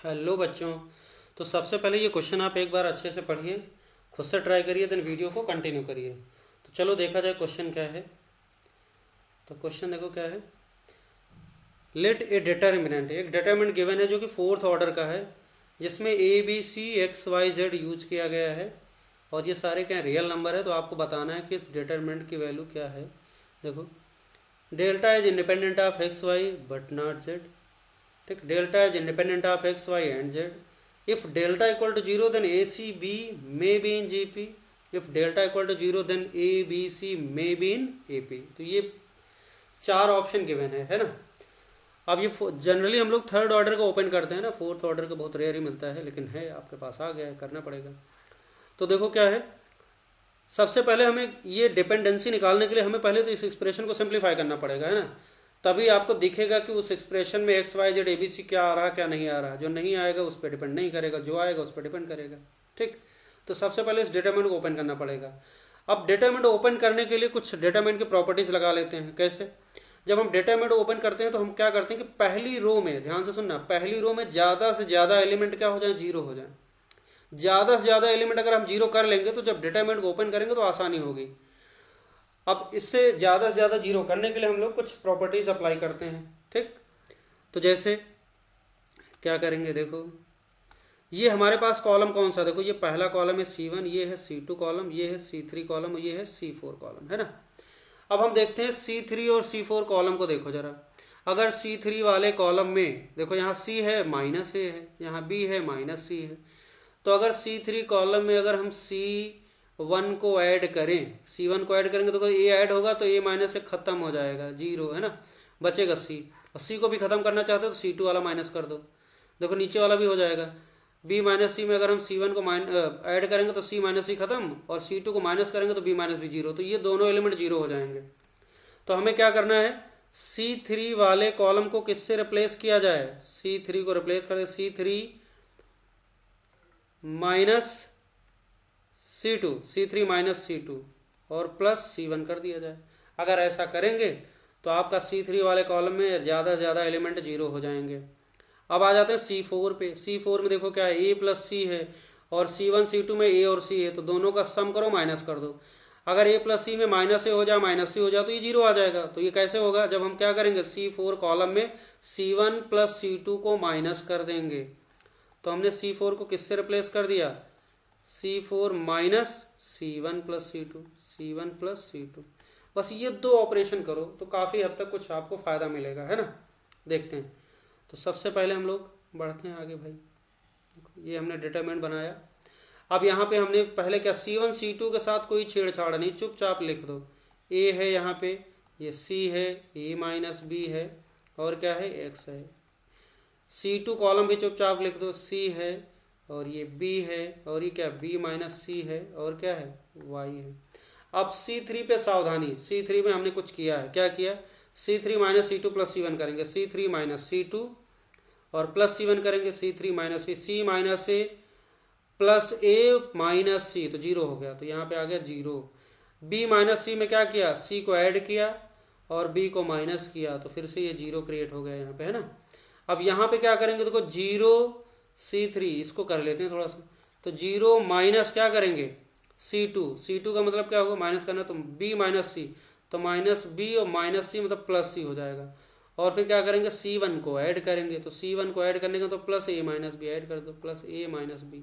Hello बच्चों। तो सबसे पहले ये क्वेश्चन आप एक बार अच्छे से पढ़िए, खुद से ट्राई करिए, देन वीडियो को कंटिन्यू करिए। तो चलो देखा जाए क्वेश्चन क्या है। तो क्वेश्चन देखो क्या है। लेट ए डिटर्मिनेंट, एक डिटर्मिनेंट गिवन है जो कि फोर्थ ऑर्डर का है, जिसमें a B c x y z use किया गया है और ये सारे क्या रियल नंबर है। तो आपको बताना है कि इस डिटर्मिनेंट की वैल्यू क्या है। देखो, delta is independent of x Y but not Z. ठीक, delta is independent of x Y and Z. If delta equal to zero then A C B may be in G P. If delta equal to zero then A B C may be in A P. तो ये चार option given है ना। अब ये generally हम लोग third order को ओपन करते हैं ना, फोर्थ ऑर्डर का बहुत रेयर ही मिलता है, लेकिन है आपके पास, आ गया है, करना पड़ेगा। तो देखो क्या है, सबसे पहले हमें ये डिपेंडेंसी निकालने के लिए हमें पहले तो इस एक्सप्रेशन को सिंप्लीफाई करना पड़ेगा, है ना। तभी आपको दिखेगा कि उस एक्सप्रेशन में एक्स वाई जेड एबीसी क्या आ रहा क्या नहीं आ रहा। जो नहीं आएगा उस पर डिपेंड नहीं करेगा, जो आएगा उस पर डिपेंड करेगा। ठीक, तो सबसे पहले इस डिटरमिनेंट को ओपन करना पड़ेगा। अब डिटरमिनेंट ओपन करने के लिए कुछ डिटरमिनेंट की प्रॉपर्टीज लगा लेते हैं। कैसे? जब हम डिटरमिनेंट ओपन करते हैं तो हम क्या करते हैं कि पहली रो में, ध्यान से सुनना, पहली रो में ज्यादा से ज्यादा एलिमेंट क्या हो जाए, जीरो हो जाए। ज्यादा से ज्यादा एलिमेंट अगर हम जीरो कर लेंगे तो जब डिटरमिनेंट को ओपन करेंगे तो आसानी होगी। अब इससे ज्यादा से ज्यादा जीरो करने के लिए हम लोग कुछ प्रॉपर्टीज अप्लाई करते हैं। ठीक, तो जैसे क्या करेंगे, देखो ये हमारे पास कॉलम कौन सा, देखो ये पहला कॉलम है C1, ये है C2 कॉलम, ये है C3 कॉलम और ये है C4 कॉलम, है ना। अब हम देखते हैं C3 और C4 कॉलम को। देखो जरा, अगर C3 वाले कॉलम में देखो, यहाँ C है माइनस ए है, यहाँ B है माइनस C है। तो अगर C3 कॉलम में अगर हम C1 को ऐड करें, C1 को ऐड करेंगे तो ए ऐड होगा तो ए माइनस से खत्म हो जाएगा, जीरो, है ना, बचेगा C। और C को भी खत्म करना चाहते हो तो C2 वाला माइनस कर दो, देखो नीचे वाला भी हो जाएगा। B माइनस सी में अगर हम C1 को ऐड करेंगे तो C माइनस सी खत्म, और C2 को माइनस करेंगे तो B माइनस भी जीरो, तो ये दोनों एलिमेंट जीरो हो जाएंगे। तो हमें क्या करना है, C3 वाले कॉलम को किससे रिप्लेस किया जाए, C3 को रिप्लेस कर दे C3 minus C3 minus C2 और प्लस C1 कर दिया जाए। अगर ऐसा करेंगे तो आपका C3 वाले कॉलम में ज़्यादा से ज़्यादा एलिमेंट जीरो हो जाएंगे। अब आ जाते हैं C4 पे। C4 में देखो क्या है, A प्लस C है और C1 C2 में A और C है, तो दोनों का सम करो, माइनस कर दो। अगर A प्लस C में माइनस ए हो जाए माइनस C हो जाए तो ये जीरो आ जाएगा। तो ये कैसे होगा, जब हम क्या करेंगे, C4 कॉलम में C1 प्लस C2 को माइनस कर देंगे। तो हमने C4 को किससे रिप्लेस कर दिया, C4 minus C1 plus C2, C1 plus C2। बस ये दो ऑपरेशन करो तो काफ़ी हद तक कुछ आपको फ़ायदा मिलेगा, है ना। देखते हैं। तो सबसे पहले हम लोग बढ़ते हैं आगे भाई। ये हमने डिटरमिनेंट बनाया। अब यहाँ पे हमने पहले क्या, C1 C2 के साथ कोई छेड़छाड़ नहीं, चुपचाप लिख दो। A है यहाँ पे, ये C है, A माइनस B है और क्या है, X है। C2 कॉलम भी चुपचाप लिख दो, C है और ये B है और ये क्या, B माइनस C है और क्या है, Y है। अब C3 पे सावधानी, C3 में हमने कुछ किया है, क्या किया, C3 minus C2 plus C1 करेंगे, C3 माइनस C2 और प्लस C1 करेंगे, C3 minus C minus A plus A minus C, तो जीरो हो गया, तो यहाँ पे आ गया जीरो। B माइनस C में क्या किया, C को ऐड किया और B को माइनस किया, तो फिर से ये जीरो क्रिएट हो गया यहाँ पे, है ना। अब यहाँ पे क्या करेंगे, देखो जीरो C3, इसको कर लेते हैं थोड़ा सा। तो जीरो माइनस क्या करेंगे, C2 का मतलब क्या होगा, माइनस करना, तो B माइनस C, तो माइनस B और माइनस C मतलब प्लस C हो जाएगा। और फिर क्या करेंगे, C1 को ऐड करेंगे, तो C1 को ऐड करने का तो plus A minus B add कर दो, प्लस A माइनस B।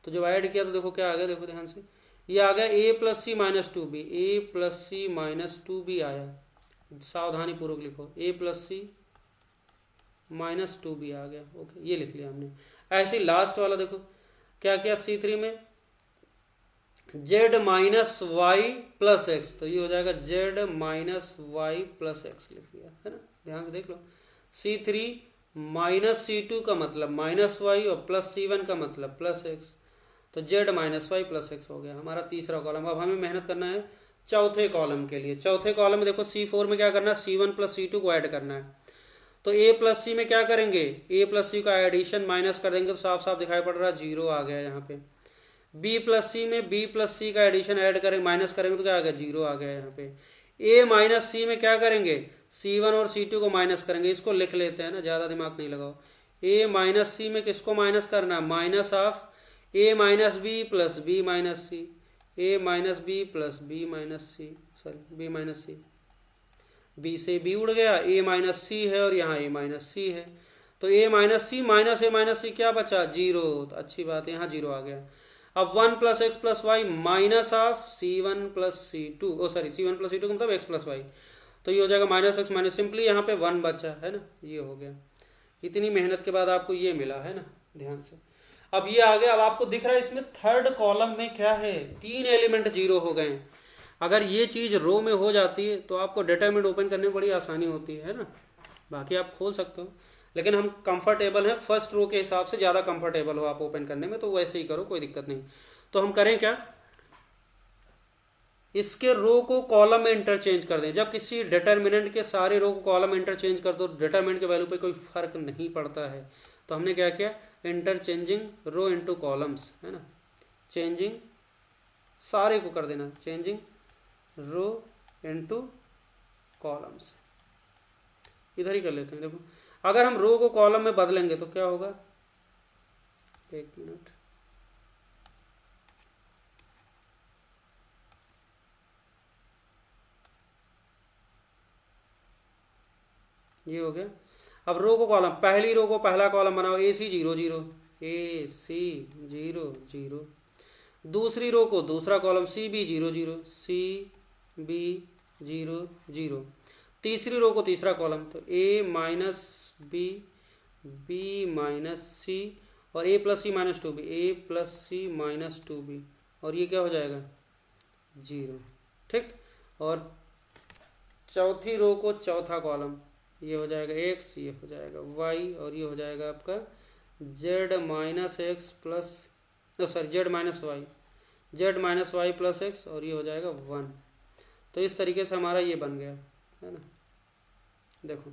तो जब ऐड किया तो देखो क्या आ गया, देखो ध्यान से, ये आ गया A plus C minus 2B, A plus C minus 2B आया। सावधानी पूर्वक लिखो, A plus C minus 2B आ गया। ओके, ये लिख लिया हमने। ऐसे ही लास्ट वाला देखो क्या किया, C3 में Z minus y plus x, तो ये हो जाएगा Z minus y plus x लिख लिया, है ना। ध्यान से देख लो, C3 माइनस C2 का मतलब माइनस वाई और प्लस C1 का मतलब प्लस एक्स, तो Z minus y plus x हो गया हमारा तीसरा कॉलम। अब हमें मेहनत करना है चौथे कॉलम के लिए। चौथे कॉलम में देखो C4 में क्या करना है, C1 प्लस C2 को ऐड करना है। तो A प्लस C में क्या करेंगे, A प्लस C का एडिशन माइनस कर देंगे तो साफ साफ दिखाई पड़ रहा है, जीरो आ गया यहाँ पे। B प्लस C में B प्लस C का एडिशन ऐड करेंगे, माइनस करेंगे तो क्या आ गया, जीरो आ गया यहाँ पे। A माइनस C में क्या करेंगे, C1 और C2 को माइनस करेंगे, इसको लिख लेते हैं ना, ज़्यादा दिमाग नहीं लगाओ। ए माइनस सी में किसको माइनस करना है, minus of a minus b plus b minus c, a minus b plus b minus c, sorry b minus c, b से बी उड़ गया, ए माइनस सी है और यहाँ ए माइनस सी है, तो a minus C minus A minus सी क्या बचा, जीरो। तो अच्छी बात है, यहाँ जीरो आ गया। अब 1 plus x plus y minus of c one plus c two, oh sorry c one plus c two मतलब एक्स प्लस वाई, तो ये हो जाएगा माइनस एक्स माइनस, सिंपली यहाँ पे 1 बचा है ना, ये हो गया। इतनी मेहनत के बाद आपको ये मिला है ना, ध्यान से। अब ये आ गया, अब आपको दिख रहा है इसमें थर्ड कॉलम में क्या है, 3 एलिमेंट जीरो हो गए। अगर ये चीज रो में हो जाती है तो आपको डिटरमिनेंट ओपन करने में बड़ी आसानी होती है ना, बाकी आप खोल सकते हो, लेकिन हम कंफर्टेबल हैं फर्स्ट रो के हिसाब से, ज़्यादा कंफर्टेबल हो आप ओपन करने में, तो वैसे ही करो, कोई दिक्कत नहीं। तो हम करें क्या, इसके रो को कॉलम में इंटरचेंज कर दें। जब किसी डिटरमिनेंट के सारे रो को कॉलम में इंटरचेंज कर दो, डिटरमिनेंट के वैल्यू पे कोई फर्क नहीं पड़ता है, तो हमने क्या किया, इंटरचेंजिंग रो इनटू कॉलम्स, है ना, चेंजिंग सारे को कर देना, चेंजिंग रो इनटू कॉलम्स, इधर ही कर लेते हैं। देखो अगर हम रो को कॉलम में बदलेंगे तो क्या होगा, एक मिनट, ये हो गया। अब रो को कॉलम, पहली रो को पहला कॉलम बनाओ, a c zero zero, a c zero zero, दूसरी रो को दूसरा column c b zero zero, c b zero zero, तीसरी रो को तीसरा कॉलम, तो a minus b, b minus c, और a plus C minus two b, a plus C minus two b, और ये क्या हो जाएगा, जीरो, ठीक। और चौथी रो को चौथा कॉलम, ये हो जाएगा एक्स, ये हो जाएगा वाई, और ये हो जाएगा आपका z minus x plus, sorry z minus y, z minus y plus x, और ये हो जाएगा 1। तो इस तरीके से हमारा ये बन गया है ना, देखो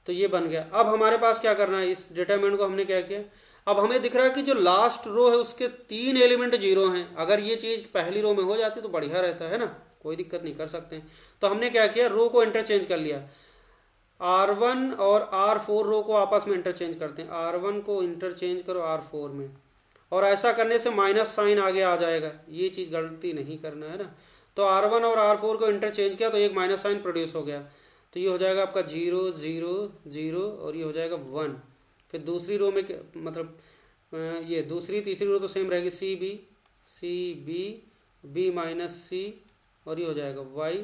तो ये बन गया। अब हमारे पास क्या करना है, इस डिटरमिनेंट को हमने क्या किया, अब हमें दिख रहा है कि जो लास्ट रो है उसके 3 एलिमेंट जीरो हैं। अगर ये चीज पहली रो में हो जाती तो बढ़िया रहता है ना, कोई दिक्कत नहीं, कर सकते हैं। तो हमने क्या किया, रो को इंटरचेंज कर लिया, R1 और R4 रो को आपस में इंटरचेंज करते हैं, R1 को इंटरचेंज करो R4 में, और ऐसा करने से माइनस साइन आगे आ जाएगा, ये चीज गलती नहीं करना है ना। तो R1 और R4 को इंटरचेंज किया तो एक माइनस साइन प्रोड्यूस हो गया, तो ये हो जाएगा आपका 0 0 0, और ये हो जाएगा 1। फिर दूसरी रो में मतलब ये दूसरी तीसरी रो तो सेम रहेगी, C B b minus c, और ये हो जाएगा y,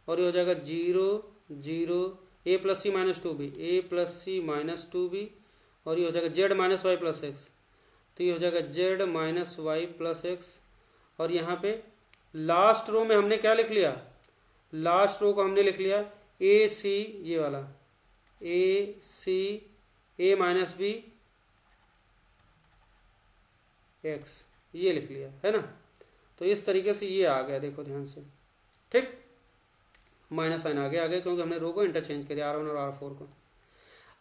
और ये हो जाएगा 0 0, a plus C minus two b, a plus C minus two b, और ये हो जाएगा z minus y plus x, तो ये हो जाएगा z minus y plus x. और यहाँ पे लास्ट रो में हमने क्या लिख लिया, लास्ट रो को हमने लिख लिया ए सी, ये वाला ए सी ए माइनस बी एक्स, ये लिख लिया है ना। तो इस तरीके से ये आ गया, देखो ध्यान से, ठीक, माइनस साइन आगे आ गया क्योंकि हमने रो को इंटरचेंज कर दिया, R1 और R4 को।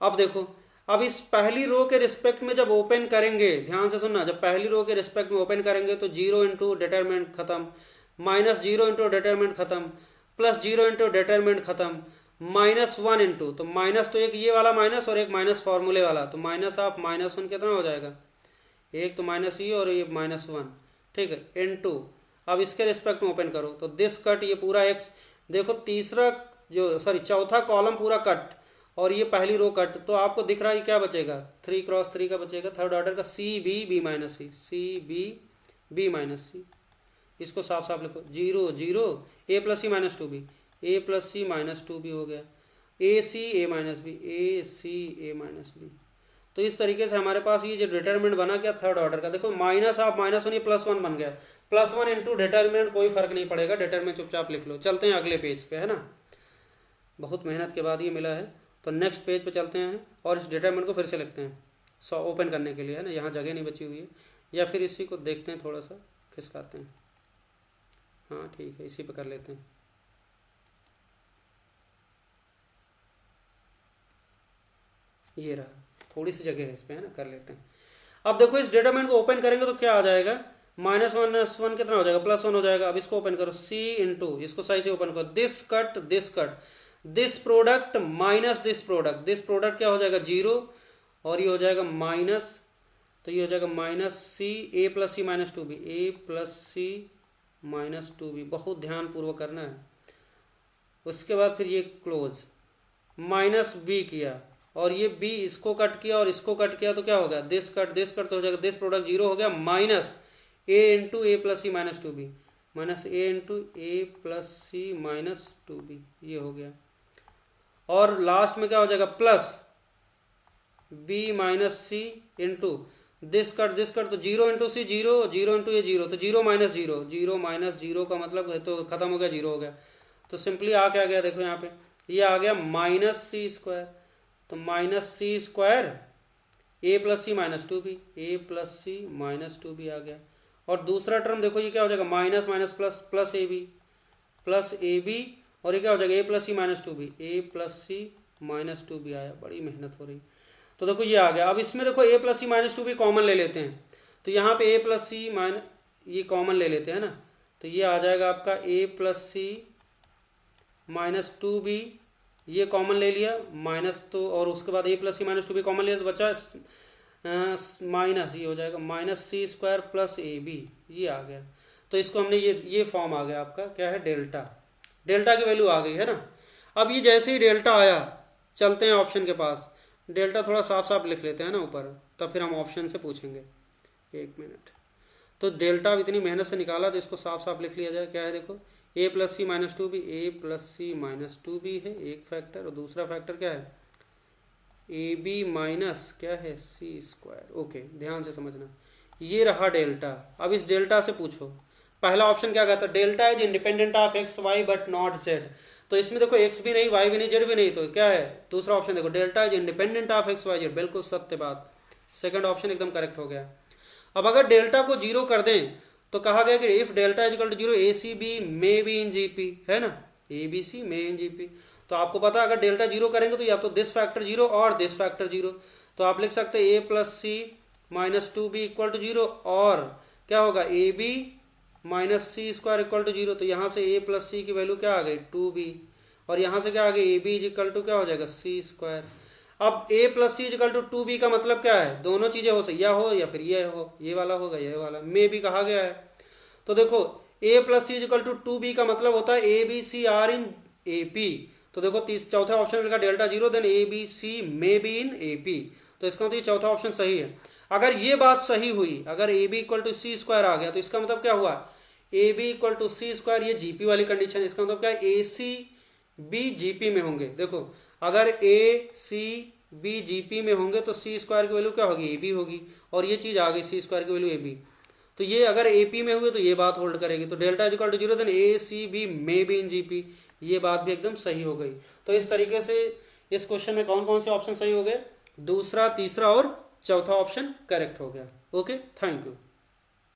अब देखो, अब इस पहली रो के रिस्पेक्ट में जब ओपन करेंगे, ध्यान से सुनना, जब पहली रो के रिस्पेक्ट में ओपन करेंगे तो 0 इंटू डिटरमिनेंट खत्म, माइनस 0 इंटू डिटरमिनेंट खत्म, प्लस 0 इंटू डिटरमिनेंट खत्म, माइनस 1 इंटू, तो माइनस तो एक ये वाला माइनस और एक माइनस फॉर्मूले वाला, तो माइनस ऑफ -1 कितना हो जाएगा, एक तो माइनस ये और ये -1, ठीक है, इंटू, अब इसके रिस्पेक्ट में ओपन करो तो दिस कट, ये पूरा एक्स, देखो तीसरा जो सॉरी चौथा कॉलम पूरा कट, और ये पहली रो कट, तो आपको दिख रहा है क्या बचेगा, 3 क्रॉस 3 का बचेगा, थर्ड ऑर्डर का सी बी बी माइनस सी, सी बी बी माइनस सी, इसको साफ साफ लिखो, 0 0, a plus C minus two b, a plus C minus two B हो गया, ए सी a minus B, A C a minus B. तो इस तरीके से हमारे पास ये जो डिटरमिनेंट बना क्या, थर्ड ऑर्डर का, देखो माइनस ऑफ -1 ये +1 बन गया, +1 इंटू डिटरमिनेंट, कोई फर्क नहीं पड़ेगा, डिटरमिनेंट चुपचाप लिख लो। चलते हैं अगले पेज पे, है ना, बहुत मेहनत के बाद ये मिला है, तो नेक्स्ट पेज पे चलते हैं और इस डिटरमिनेंट को फिर से लिखते हैं, ओपन करने के लिए, है ना, यहाँ जगह नहीं बची हुई है, या फिर इसी को देखते हैं, थोड़ा सा खिसकाते हैं, हाँ ठीक है, इसी पे कर लेते हैं। ये रहा, थोड़ी सी जगह है इस पे, है ना, कर लेते हैं। अब देखो इस डिटरमिनेंट को ओपन करेंगे तो क्या आ जाएगा, -1 कितना हो जाएगा, +1 हो जाएगा। अब इसको ओपन करो, सी इंटू, इसको सही से ओपन करो, this cut this product minus this product क्या हो जाएगा, 0, और ये हो जाएगा माइनस, तो ये हो जाएगा minus c A plus C minus two b, a plus C minus two B, बहुत ध्यानपूर्वक करना है। उसके बाद फिर ये क्लोज, माइनस बी किया और ये बी इसको कट किया और इसको कट किया तो क्या हो गया, दिस कट तो हो जाएगा, दिस प्रोडक्ट जीरो हो गया, minus a into a plus C minus two b, minus a into a plus C minus two b, ये हो गया। और लास्ट में क्या हो जाएगा, plus b minus c into this cut तो zero into c zero, zero into ये जीरो, तो zero minus zero, zero minus zero का मतलब है तो खत्म हो गया, जीरो हो गया। तो सिंपली आ क्या गया, देखो यहाँ पे ये आ गया माइनस सी स्क्वायर, तो minus C square a plus C minus two b, a plus C minus two b आ गया। और दूसरा टर्म देखो ये क्या हो जाएगा, minus minus plus, plus a b, और ये क्या हो जाएगा, a plus C minus two b, a plus C minus two b आया। बड़ी मेहनत हो रही, तो देखो ये आ गया। अब इसमें देखो ए प्लस सी माइनस टू बी कॉमन ले लेते हैं, तो यहाँ पे ए प्लस सी माइनस ये कॉमन ले लेते हैं ना, तो ये आ जाएगा आपका a plus C minus two b, ये कॉमन ले लिया माइनस, तो और उसके बाद a plus C minus two b common लिया तो बचा माइनस, ये हो जाएगा minus C square plus a b, ये आ गया। तो इसको हमने ये फॉर्म आ गया आपका, क्या है, डेल्टा, डेल्टा की वैल्यू आ गई है ना। अब ये जैसे ही डेल्टा आया, चलते हैं ऑप्शन के पास, डेल्टा थोड़ा साफ साफ लिख लेते हैं ना ऊपर, तब फिर हम ऑप्शन से पूछेंगे। एक मिनट, तो डेल्टा अब इतनी मेहनत से निकाला तो इसको साफ साफ लिख लिया जाए। क्या है देखो, ए plus C minus two b, a plus C minus two B है एक फैक्टर, और दूसरा फैक्टर क्या है, ए बी माइनस क्या है, सी स्क्वायर। ओके, ध्यान से समझना, ये रहा डेल्टा। अब इस डेल्टा से पूछो, पहला ऑप्शन क्या कहता है, delta is independent of x Y but not z. तो इसमें देखो एक्स भी नहीं, वाई भी नहीं, जेड भी नहीं, तो क्या है दूसरा ऑप्शन, देखो delta is independent of x y z, बिल्कुल सत्य बात, सेकंड ऑप्शन एकदम करेक्ट हो गया। अब अगर डेल्टा को जीरो कर दें तो कहा गया कि if delta is equal to zero a C B may be in GP, है ना, A B C may in GP. तो आपको पता है अगर डेल्टा जीरो करेंगे तो या तो दिस फैक्टर जीरो और दिस फैक्टर जीरो, तो आप लिख सकते हैं A plus C minus two B equal to zero, और क्या होगा A B minus C square equal to zero. तो यहाँ से ए प्लस सी की वैल्यू क्या आ गई, टू बी, और यहाँ से क्या आ गई, ए बी इक्वल टू क्या हो जाएगा, सी स्क्वायर। अब A plus C equal to two B का मतलब क्या है, दोनों चीजें हो सकती, या हो या फिर ये हो, ये वाला होगा ये वाला, मे भी कहा गया है। तो देखो ए plus C equal to two B का मतलब होता है A B C are in A P. तो देखो चौथा ऑप्शन मिलेगा delta zero, then A B C may be in A P. तो इसका मतलब चौथा ऑप्शन सही है। अगर ये बात सही हुई, अगर A B equal to C square आ गया, तो इसका मतलब क्या हुआ, A B equal to C square, ये जीपी वाली कंडीशन। इसका मतलब क्या है, ए सी बी जीपी में होंगे। देखो अगर ए सी बी जीपी में होंगे तो सी स्क्वायर की वैल्यू क्या होगी, ए बी होगी, और ये चीज आ गई सी स्क्वायर की वैल्यू ए बी। तो ये अगर एपी में हुए तो ये बात होल्ड करेगी, तो delta is equal to zero, then A C B may be in GP, ये बात भी एकदम सही हो गई। तो इस तरीके से इस क्वेश्चन में कौन कौन से ऑप्शन सही हो गए, दूसरा, तीसरा और चौथा ऑप्शन करेक्ट हो गया। Okay, thank you.